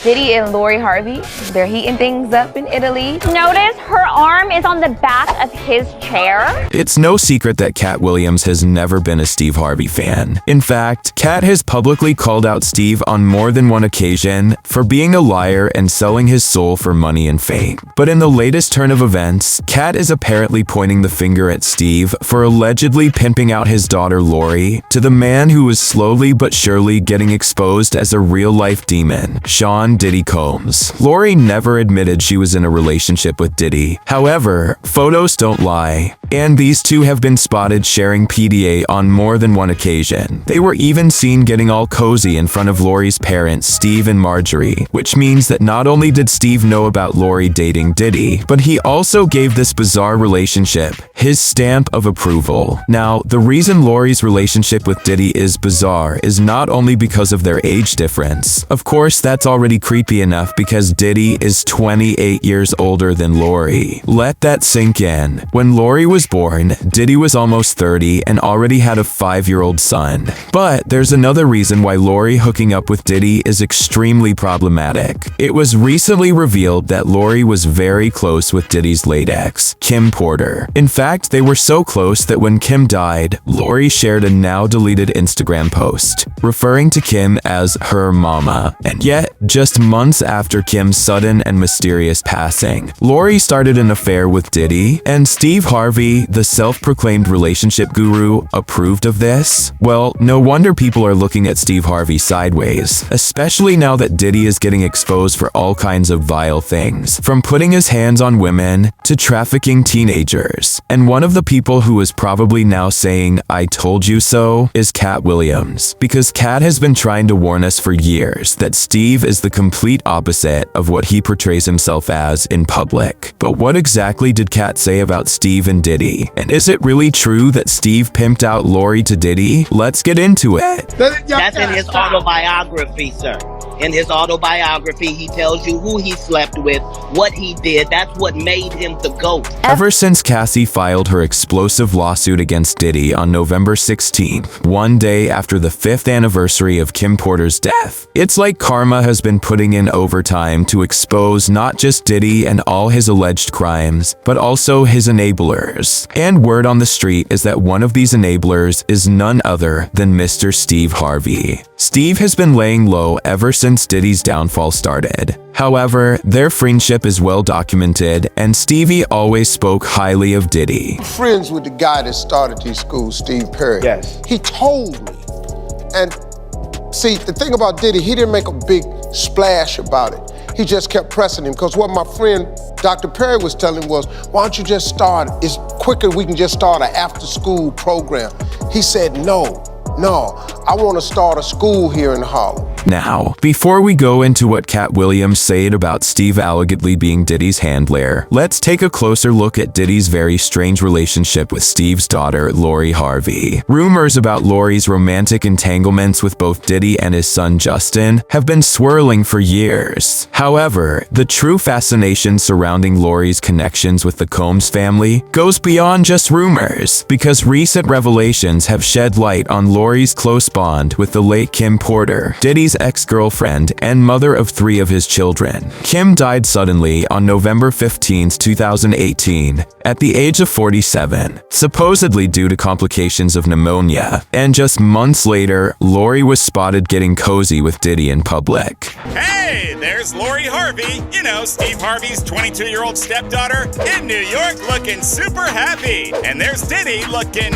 Diddy and Lori Harvey, they're heating things up in Italy. Notice her arm is on the back of his chair. It's no secret that Katt Williams has never been a Steve Harvey fan. In fact, Katt has publicly called out Steve on more than one occasion for being a liar and selling his soul for money and fame. But in the latest turn of events, Katt is apparently pointing the finger at Steve for allegedly pimping out his daughter Lori to the man who was slowly but surely getting exposed as a real-life demon, Sean Diddy Combs. Lori never admitted she was in a relationship with Diddy. However, photos don't lie, and these two have been spotted sharing PDA on more than one occasion. They were even seen getting all cozy in front of Lori's parents, Steve and Marjorie, which means that not only did Steve know about Lori dating Diddy, but he also gave this bizarre relationship his stamp of approval. Now, the reason Lori's relationship with Diddy is bizarre is not only because of their age difference. Of course, that's already creepy enough because Diddy is 28 years older than Lori. Let that sink in. When Lori was born, Diddy was almost 30 and already had a 5-year-old son. But there's another reason why Lori hooking up with Diddy is extremely problematic. It was recently revealed that Lori was very close with Diddy's late ex, Kim Porter. In fact, they were so close that when Kim died, Lori shared a now-deleted Instagram post, referring to Kim as her mama. And yet, just months after Kim's sudden and mysterious passing, Lori started an affair with Diddy, and Steve Harvey, the self-proclaimed relationship guru, approved of this? Well, no wonder people are looking at Steve Harvey sideways, especially now that Diddy is getting exposed for all kinds of vile things, from putting his hands on women to trafficking teenagers. And one of the people who is probably now saying, "I told you so," is Katt Williams, because Katt has been trying to warn us for years that Steve is the complete opposite of what he portrays himself as in public. But what exactly did Katt say about Steve and Diddy? And is it really true that Steve pimped out Lori to Diddy? Let's get into it. That's in his autobiography, sir. In his autobiography, he tells you who he slept with, what he did. That's what made him the GOAT. Ever since Cassie filed her explosive lawsuit against Diddy on November 16th, one day after the 5th anniversary of Kim Porter's death, it's like karma has been putting in overtime to expose not just Diddy and all his alleged crimes, but also his enablers. And word on the street is that one of these enablers is none other than Mr. Steve Harvey. Steve has been laying low ever since Diddy's downfall started. However, their friendship is well documented, and Stevie always spoke highly of Diddy. Friends with the guy that started these schools, Steve Perry. Yes. He told me. And see, the thing about Diddy, he didn't make a big splash about it. He just kept pressing him, because what my friend Dr. Perry was telling him was, why don't you just start, it's quicker, we can just start an after-school program. He said, no, I want to start a school here in Harlem. Now, before we go into what Katt Williams said about Steve allegedly being Diddy's handler, let's take a closer look at Diddy's very strange relationship with Steve's daughter, Lori Harvey. Rumors about Lori's romantic entanglements with both Diddy and his son Justin have been swirling for years. However, the true fascination surrounding Lori's connections with the Combs family goes beyond just rumors, because recent revelations have shed light on Lori's close bond with the late Kim Porter, Diddy's ex-girlfriend and mother of 3 of his children. Kim died suddenly on November 15, 2018, at the age of 47, supposedly due to complications of pneumonia. And just months later, Lori was spotted getting cozy with Diddy in public. Hey, there's Lori Harvey, you know, Steve Harvey's 22-year-old stepdaughter, in New York looking super happy. And there's Diddy looking,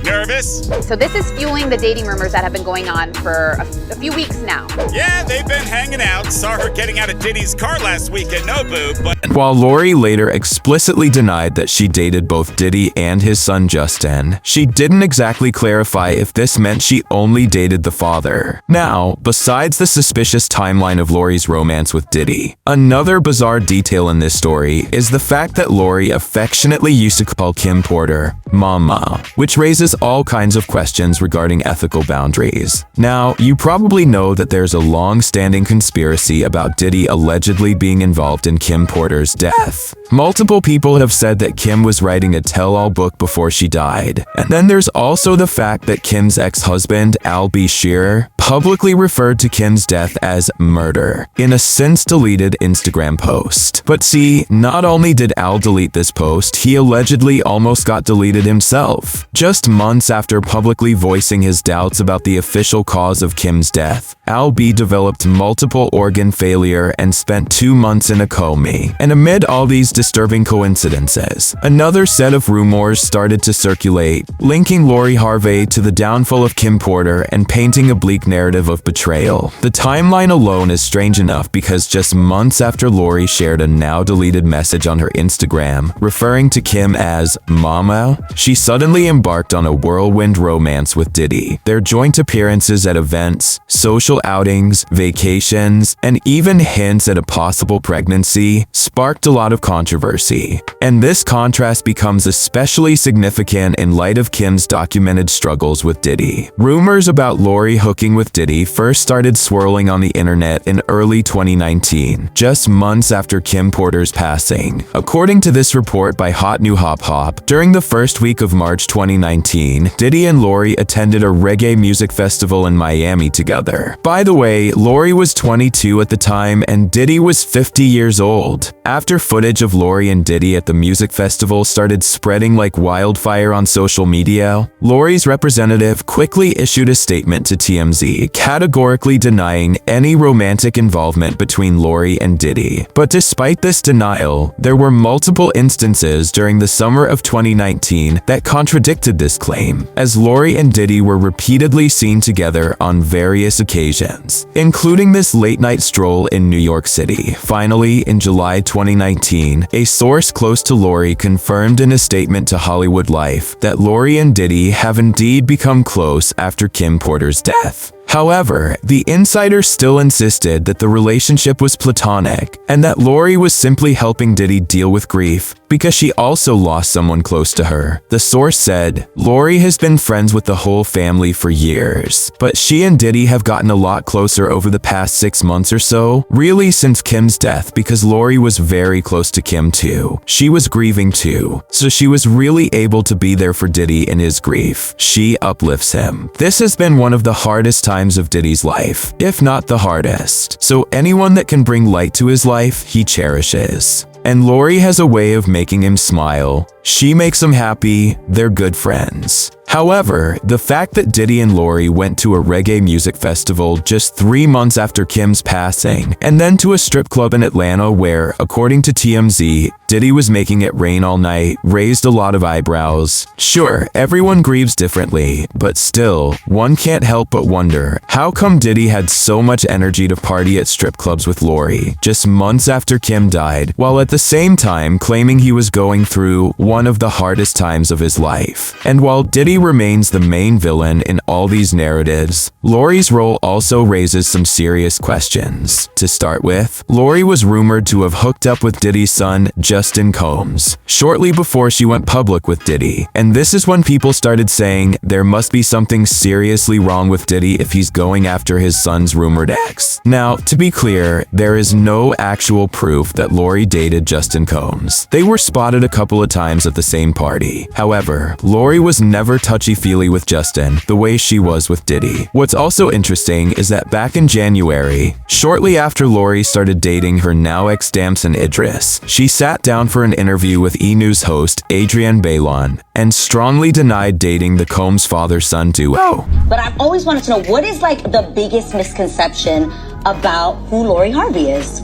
nervous. So this is fueling the dating rumors that have been going on for a few weeks now. Yeah, they've been hanging out. Saw her getting out of Diddy's car last week at Nobu, but... And while Lori later explicitly denied that she dated both Diddy and his son Justin, she didn't exactly clarify if this meant she only dated the father. Now, besides the suspicious timeline of Lori's romance with Diddy, another bizarre detail in this story is the fact that Lori affectionately used to call Kim Porter Mama, which raises all kinds of questions regarding ethical boundaries. Now, you probably know that there's a long-standing conspiracy about Diddy allegedly being involved in Kim Porter's death. Multiple people have said that Kim was writing a tell-all book before she died. And then there's also the fact that Kim's ex-husband, Al B. Shearer, publicly referred to Kim's death as murder in a since-deleted Instagram post. But see, not only did Al delete this post, he allegedly almost got deleted himself. Just months after publicly voicing his doubts about the official cause of Kim's death, Al B developed multiple organ failure and spent 2 months in a coma. And amid all these disturbing coincidences, another set of rumors started to circulate, linking Lori Harvey to the downfall of Kim Porter and painting a bleak narrative of betrayal. The timeline alone is strange enough because just months after Lori shared a now-deleted message on her Instagram referring to Kim as Mama, she suddenly embarked on a whirlwind romance with Diddy. Their joint appearances at events, social outings, vacations, and even hints at a possible pregnancy sparked a lot of controversy. And this contrast becomes especially significant in light of Kim's documented struggles with Diddy. Rumors about Lori hooking with Diddy first started swirling on the internet in early 2019, just months after Kim Porter's passing. According to this report by Hot New Hop Hop, during the first week of March 2019, Diddy and Lori attended a reggae music festival in Miami together. By the way, Lori was 22 at the time and Diddy was 50 years old. After footage of Lori and Diddy at the music festival started spreading like wildfire on social media, Lori's representative quickly issued a statement to TMZ, categorically denying any romantic involvement between Lori and Diddy. But despite this denial, there were multiple instances during the summer of 2019 that contradicted this claim, as Lori and Diddy were repeatedly seen together on various occasions, including this late-night stroll in New York City. Finally, in July 2019, a source close to Lori confirmed in a statement to Hollywood Life that Lori and Diddy have indeed become close after Kim Porter's death. However, the insider still insisted that the relationship was platonic and that Lori was simply helping Diddy deal with grief because she also lost someone close to her. The source said, Lori has been friends with the whole family for years, but she and Diddy have gotten a lot closer over the past 6 months or so, really since Kim's death, because Lori was very close to Kim too. She was grieving too, so she was really able to be there for Diddy in his grief. She uplifts him. This has been one of the hardest times of Diddy's life, if not the hardest. So anyone that can bring light to his life, he cherishes. And Lori has a way of making him smile. She makes him happy. They're good friends. However, the fact that Diddy and Lori went to a reggae music festival just 3 months after Kim's passing, and then to a strip club in Atlanta where, according to TMZ, Diddy was making it rain all night, raised a lot of eyebrows. Sure, everyone grieves differently, but still, one can't help but wonder, how come Diddy had so much energy to party at strip clubs with Lori just months after Kim died, while at the same time claiming he was going through one of the hardest times of his life? And while Diddy remains the main villain in all these narratives, Lori's role also raises some serious questions. To start with, Lori was rumored to have hooked up with Diddy's son, Justin Combs, shortly before she went public with Diddy. And this is when people started saying there must be something seriously wrong with Diddy if he's going after his son's rumored ex. Now, to be clear, there is no actual proof that Lori dated Justin Combs. They were spotted a couple of times at the same party. However, Lori was never touchy-feely with Justin the way she was with Diddy. What's also interesting is that back in January, shortly after Lori started dating her now ex Damson Idris, she sat down for an interview with E! News host Adrienne Bailon and strongly denied dating the Combs father-son duo. But I've always wanted to know, what is like the biggest misconception about who Lori Harvey is?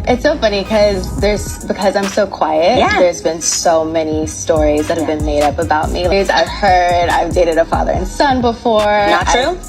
It's so funny because I'm so quiet. Yeah. There's been so many stories that have been made up about me. I've heard I've dated a father and son before. Not true?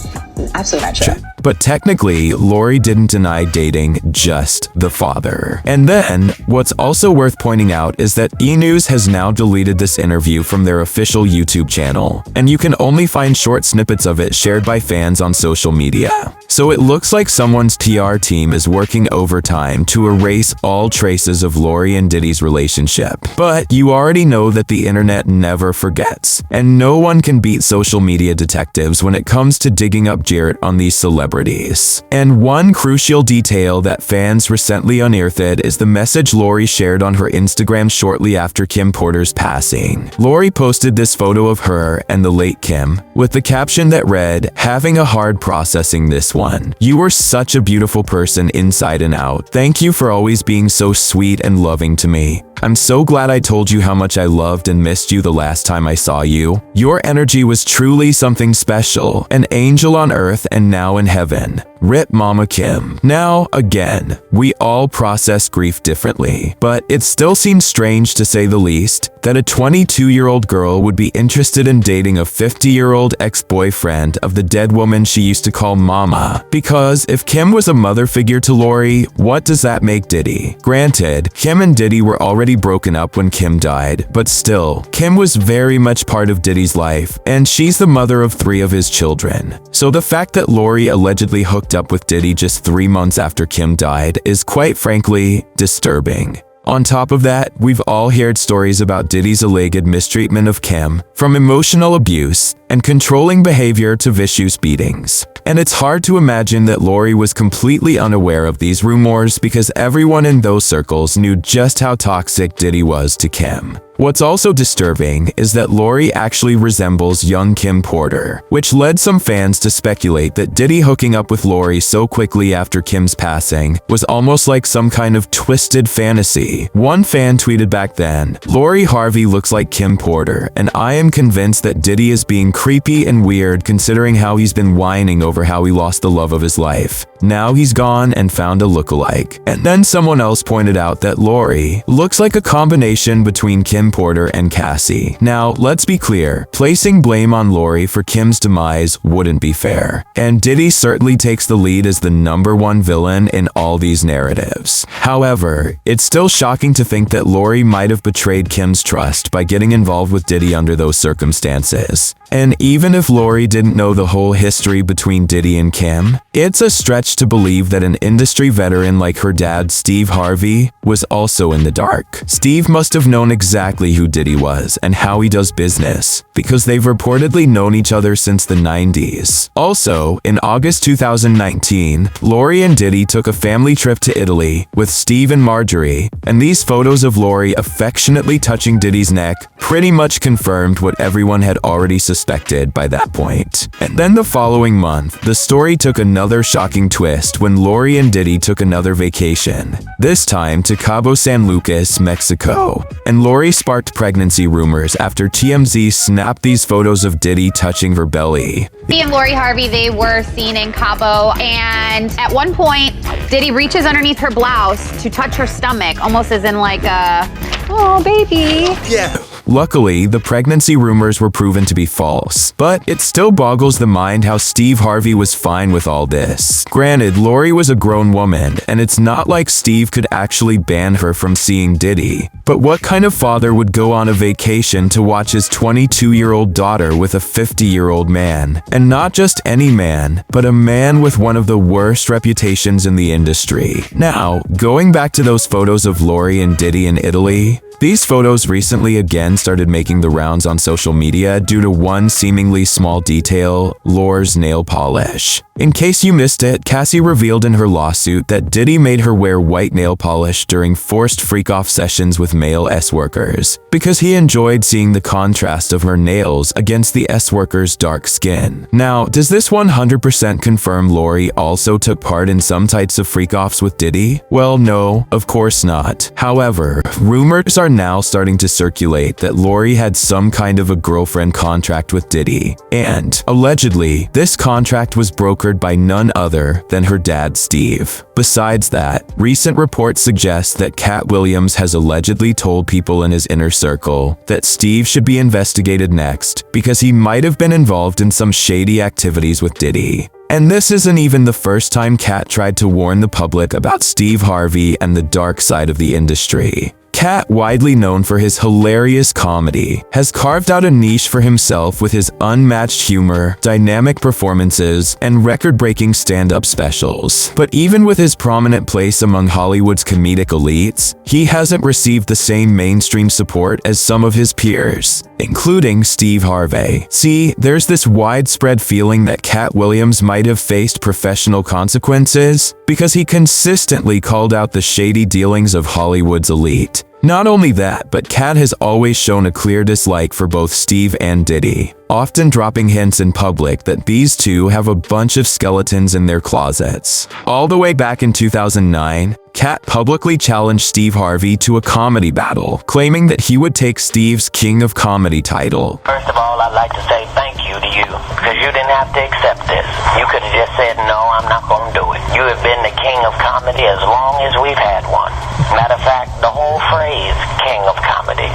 Absolutely not true. But technically, Lori didn't deny dating just the father. And then, what's also worth pointing out is that E! News has now deleted this interview from their official YouTube channel, and you can only find short snippets of it shared by fans on social media. So it looks like someone's PR team is working overtime to erase all traces of Lori and Diddy's relationship. But you already know that the internet never forgets, and no one can beat social media detectives when it comes to digging up dirt on these celebrities. And one crucial detail that fans recently unearthed is the message Lori shared on her Instagram shortly after Kim Porter's passing. Lori posted this photo of her and the late Kim with the caption that read, "Having a hard processing this one. You were such a beautiful person inside and out. Thank you for always being so sweet and loving to me. I'm so glad I told you how much I loved and missed you the last time I saw you. Your energy was truly something special, an angel on earth and now in heaven. Rip Mama Kim. Now, again, we all process grief differently, but it still seems strange to say the least that a 22-year-old girl would be interested in dating a 50-year-old ex-boyfriend of the dead woman she used to call Mama. Because if Kim was a mother figure to Lori, what does that make Diddy? Granted, Kim and Diddy were already broken up when Kim died, but still, Kim was very much part of Diddy's life, and she's the mother of 3 of his children. So the fact that Lori allegedly hooked up with Diddy just 3 months after Kim died is quite frankly disturbing. On top of that, we've all heard stories about Diddy's alleged mistreatment of Kim, from emotional abuse and controlling behavior to vicious beatings. And it's hard to imagine that Lori was completely unaware of these rumors because everyone in those circles knew just how toxic Diddy was to Kim. What's also disturbing is that Lori actually resembles young Kim Porter, which led some fans to speculate that Diddy hooking up with Lori so quickly after Kim's passing was almost like some kind of twisted fantasy. One fan tweeted back then, "Lori Harvey looks like Kim Porter, and I am convinced that Diddy is being creepy and weird considering how he's been whining over how he lost the love of his life. Now he's gone and found a lookalike." And then someone else pointed out that Lori looks like a combination between Kim Porter and Cassie. Now, let's be clear, placing blame on Lori for Kim's demise wouldn't be fair. And Diddy certainly takes the lead as the #1 villain in all these narratives. However, it's still shocking to think that Lori might have betrayed Kim's trust by getting involved with Diddy under those circumstances. And even if Lori didn't know the whole history between Diddy and Kim, it's a stretch to believe that an industry veteran like her dad, Steve Harvey, was also in the dark. Steve must have known exactly who Diddy was and how he does business, because they've reportedly known each other since the 90s. Also, in August 2019, Lori and Diddy took a family trip to Italy with Steve and Marjorie, and these photos of Lori affectionately touching Diddy's neck pretty much confirmed what everyone had already suspected by that point. And then the following month, the story took another shocking twist when Lori and Diddy took another vacation, this time to Cabo San Lucas, Mexico. And Lori sparked pregnancy rumors after TMZ snapped these photos of Diddy touching her belly. Diddy and Lori Harvey, they were seen in Cabo, and at one point, Diddy reaches underneath her blouse to touch her stomach, almost as in like a, oh, baby. Yeah. Luckily, the pregnancy rumors were proven to be false, but it still boggles the mind how Steve Harvey was fine with all this. Granted, Lori was a grown woman, and it's not like Steve could actually ban her from seeing Diddy. But what kind of father would go on a vacation to watch his 22-year-old daughter with a 50-year-old man? And not just any man, but a man with one of the worst reputations in the industry. Now, going back to those photos of Lori and Diddy in Italy, these photos recently again started making the rounds on social media due to one seemingly small detail, Lori's nail polish. In case you missed it, Cassie revealed in her lawsuit that Diddy made her wear white nail polish during forced freak-off sessions with male S-workers, because he enjoyed seeing the contrast of her nails against the S-workers' dark skin. Now, does this 100% confirm Lori also took part in some types of freak-offs with Diddy? Well, no, of course not. However, rumors are now starting to circulate that Lori had some kind of a girlfriend contract with Diddy, and allegedly, this contract was brokered by none other than her dad, Steve. Besides that, recent reports suggest that Katt Williams has allegedly told people in his inner circle that Steve should be investigated next because he might have been involved in some shady activities with Diddy. And this isn't even the first time Katt tried to warn the public about Steve Harvey and the dark side of the industry. Katt, widely known for his hilarious comedy, has carved out a niche for himself with his unmatched humor, dynamic performances, and record-breaking stand-up specials. But even with his prominent place among Hollywood's comedic elites, he hasn't received the same mainstream support as some of his peers, including Steve Harvey. See, there's this widespread feeling that Katt Williams might have faced professional consequences because he consistently called out the shady dealings of Hollywood's elite. Not only that, but Katt has always shown a clear dislike for both Steve and Diddy, often dropping hints in public that these two have a bunch of skeletons in their closets. All the way back in 2009, Katt publicly challenged Steve Harvey to a comedy battle, claiming that he would take Steve's King of Comedy title. First of all, I'd like to say thank you to you, because you didn't have to accept this. You could have just said, no, I'm not going to do it. You have been the King of Comedy as long as we've had one. Matter of fact, the whole phrase, King of Comedy,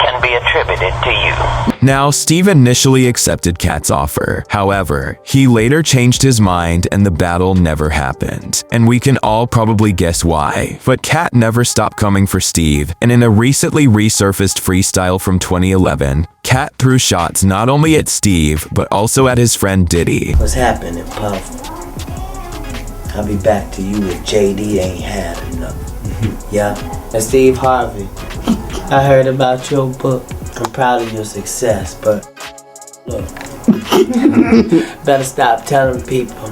can be attributed to you. Now, Steve initially accepted Katt's offer. However, he later changed his mind and the battle never happened. And we can all probably guess why. But Katt never stopped coming for Steve, and in a recently resurfaced freestyle from 2011, Katt threw shots not only at Steve, but also at his friend Diddy. What's happening, Puff? I'll be back to you if JD ain't had enough. Yeah. And Steve Harvey, I heard about your book. I'm proud of your success, but look, better stop telling people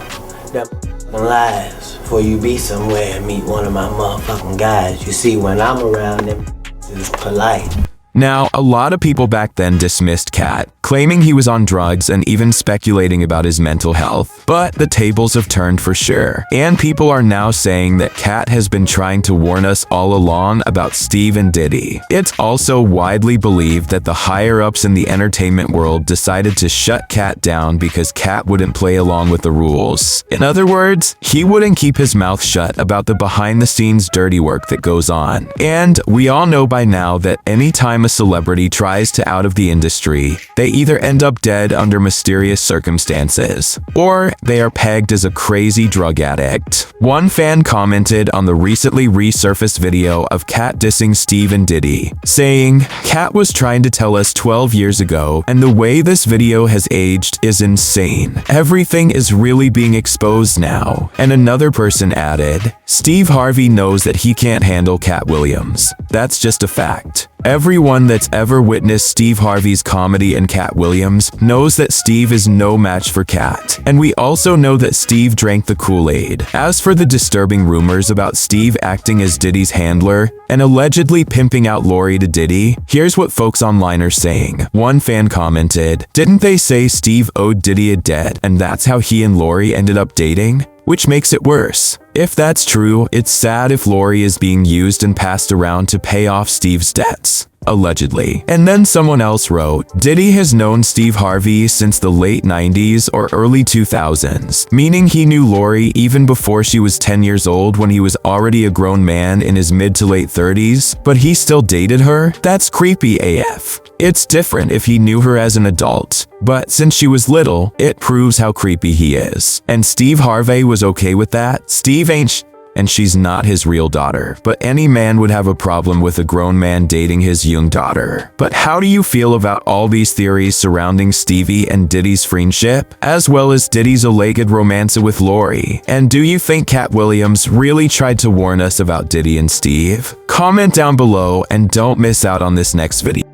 that lies before you be somewhere and meet one of my motherfucking guys. You see, when I'm around, them is polite. Now, a lot of people back then dismissed Katt, claiming he was on drugs and even speculating about his mental health. But the tables have turned for sure, and people are now saying that Katt has been trying to warn us all along about Steve and Diddy. It's also widely believed that the higher-ups in the entertainment world decided to shut Katt down because Katt wouldn't play along with the rules. In other words, he wouldn't keep his mouth shut about the behind-the-scenes dirty work that goes on. And we all know by now that anytime a celebrity tries to out of the industry, they either end up dead under mysterious circumstances, or they are pegged as a crazy drug addict. One fan commented on the recently resurfaced video of Katt dissing Steve and Diddy, saying, "Katt was trying to tell us 12 years ago, and the way this video has aged is insane. Everything is really being exposed now." And another person added, "Steve Harvey knows that he can't handle Katt Williams. That's just a fact." Everyone that's ever witnessed Steve Harvey's comedy and Katt Williams knows that Steve is no match for Katt. And we also know that Steve drank the Kool-Aid. As for the disturbing rumors about Steve acting as Diddy's handler and allegedly pimping out Lori to Diddy, here's what folks online are saying. One fan commented, "Didn't they say Steve owed Diddy a debt and that's how he and Lori ended up dating? Which makes it worse. If that's true, it's sad if Lori is being used and passed around to pay off Steve's debts." Allegedly. And then someone else wrote, "Diddy has known Steve Harvey since the late 90s or early 2000s, meaning he knew Lori even before she was 10 years old when he was already a grown man in his mid to late 30s, but he still dated her? That's creepy AF. It's different if he knew her as an adult, but since she was little, it proves how creepy he is. And Steve Harvey was okay with that. Steve ain't and she's not his real daughter, but any man would have a problem with a grown man dating his young daughter. But how do you feel about all these theories surrounding Stevie and Diddy's friendship, as well as Diddy's alleged romance with Lori? And do you think Katt Williams really tried to warn us about Diddy and Steve? Comment down below and don't miss out on this next video.